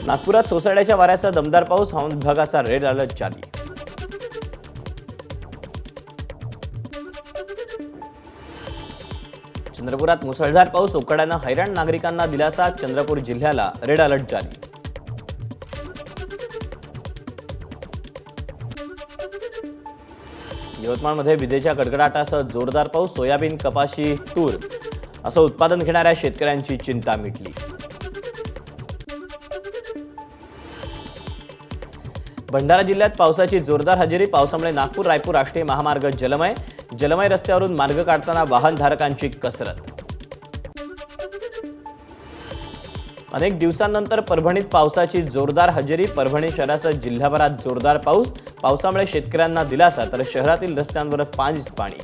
नागपुरात सोसाट्याच्या वाऱ्याचा दमदार पाऊस, हवामान विभागाचा रेड अलर्ट जारी. चंद्रपुरात मुसळधार पाऊस, उकाड्यानं हैराण नागरिकांना दिलासा, चंद्रपूर जिल्ह्याला रेड अलर्ट जारी. यवतमाळमध्ये विजेच्या कडकडाटासह जोरदार पाऊस, सोयाबीन, कपाशी, तूर असं उत्पादन घेणाऱ्या शेतकऱ्यांची चिंता मिटली. भंडारा जिल्ह्यात पावसाची जोरदार हजेरी, पावसामुळे नागपूर रायपूर राष्ट्रीय महामार्ग जलमय रस्त्यावरून मार्ग काढताना वाहनधारकांची कसरत. अनेक दिवसांनंतर परभणीत पावसाची जोरदार हजेरी, परभणी शहरासह जिल्ह्याभरात जोरदार पाऊस, पावसामुळे शेतकऱ्यांना दिलासा, तर शहरातील रस्त्यांवर पाणी.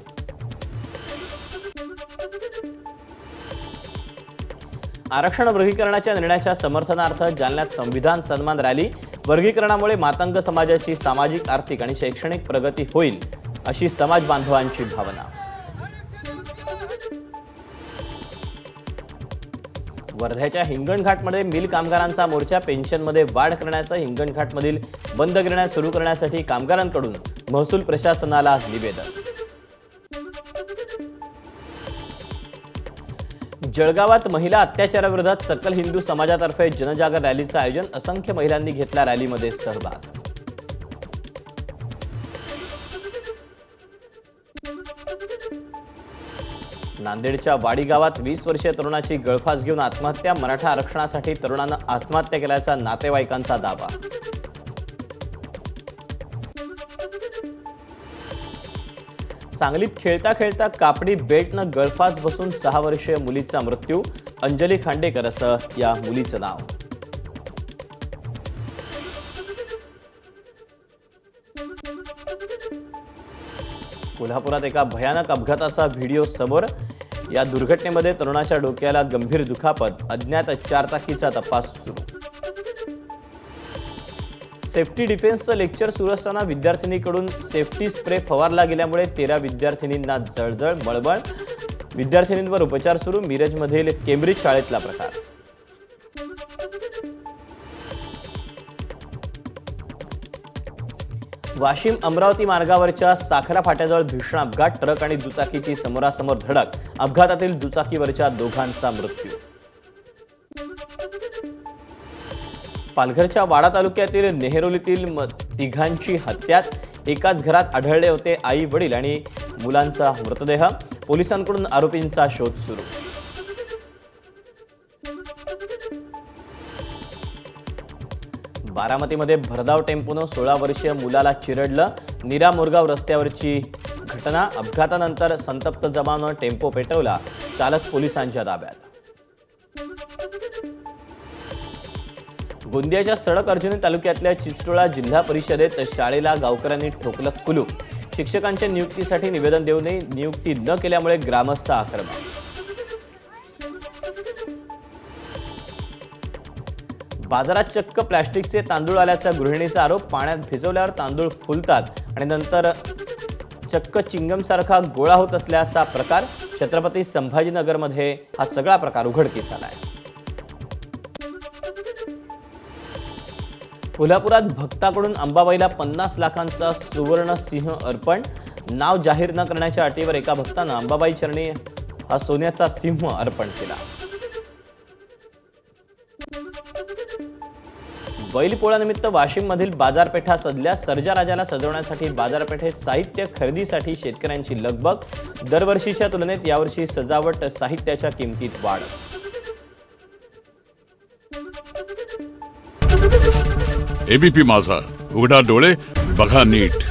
आरक्षण वर्गीकरणाच्या निर्णयाच्या समर्थनार्थ जालन्यात संविधान सन्मान रॅली, वर्गीकरणामुळे मातंग समाजाची सामाजिक, आर्थिक आणि शैक्षणिक प्रगती होईल अशी समाज बांधवांची भावना. वर्ध्याच्या हिंगणघाटमध्ये मिल कामगारांचा मोर्चा, पेन्शनमध्ये वाढ करण्याचं हिंगणघाटमधील बंद गिरण्या सुरू करण्यासाठी कामगारांकडून महसूल प्रशासनाला निवेदन. जळगावात महिला अत्याचाराविरोधात सकल हिंदू समाजातर्फे जनजागर रॅलीचं आयोजन, असंख्य महिलांनी घेतला रॅलीमध्ये सहभाग. नांदेडच्या वाडी गावात 20 वर्षीय तरुणाची गळफास घेऊन आत्महत्या, मराठा आरक्षणासाठी तरुणानं आत्महत्या केल्याचा नातेवाईकांचा दावा. सांगलीत खेळता खेळता कापडी बेल्टनं गळफास बसून 6 वर्षीय मुलीचा मृत्यू, अंजली खांडेकर असं या मुलीचं नाव. कोल्हापुरात एका भयानक अपघाताचा व्हिडिओ समोर, या दुर्घटनेमध्ये तरुणाच्या डोक्याला गंभीर दुखापत, अज्ञात चारचाकीचा तपास सुरू. सेफ्टी डिफेन्सचं लेक्चर सुरू असताना विद्यार्थिनीकडून सेफ्टी स्प्रे फवारला गेल्यामुळे 13 विद्यार्थिनींना जळजळ, मळमळ, विद्यार्थिनींवर उपचार सुरू. मिरजमधील केम्ब्रिज शाळेतला प्रकार. वाशिम अमरावती मार्गावरच्या साखरा फाट्याजवळ भीषण अपघात, ट्रक आणि दुचाकीची समोरासमोर धडक, अपघातातील दुचाकीवरच्या दोघांचा मृत्यू. पालघरच्या वाडा तालुक्यातील नेहरोलीतील तिघांची हत्या, एकाच घरात आढळले होते आई वडील आणि मुलांचा मृतदेह, पोलिसांकडून आरोपींचा शोध सुरू. बारामतीमध्ये भरधाव टेम्पोनं 16 वर्षीय मुलाला चिरडलं, नीरा मोरगाव रस्त्यावरची घटना, अपघातानंतर संतप्त जमावानं टेम्पो पेटवला, चालक पोलिसांच्या ताब्यात. गोंदियाच्या सडक अर्जुनी तालुक्यातल्या चिचटोळा जिल्हा परिषदेत शाळेला गावकऱ्यांनी ठोकलं कुलूप, शिक्षकांच्या नियुक्तीसाठी निवेदन देऊनही नियुक्ती न केल्यामुळे ग्रामस्थ आक्रमक. बाजारात चक्क प्लॅस्टिकचे तांदूळ आल्याचा गृहिणीचा आरोप, पाण्यात भिजवल्यावर तांदूळ फुलतात आणि नंतर चक्क चिंगमसारखा गोळा होत असल्याचा प्रकार. छत्रपती संभाजीनगरमध्ये हा सगळा प्रकार उघडकीस आलाय. कोल्हापुरात भक्ताकडून अंबाबाईला 50 लाखांचा सुवर्ण सिंह अर्पण, नाव जाहीर न करण्याच्या अटीवर एका भक्तानं अंबाबाई चरणी हा सोन्याचा सिंह अर्पण केला. बैलपोळ्यानिमित्त वाशिममधील बाजारपेठा सजल्या, सर्जा राजाला सजवण्यासाठी बाजारपेठेत साहित्य खरेदीसाठी शेतकऱ्यांची लगबग, दरवर्षीच्या तुलनेत यावर्षी सजावट साहित्याच्या किमतीत वाढ. एबीपी माझा, उघडा डोळे बघा नीट.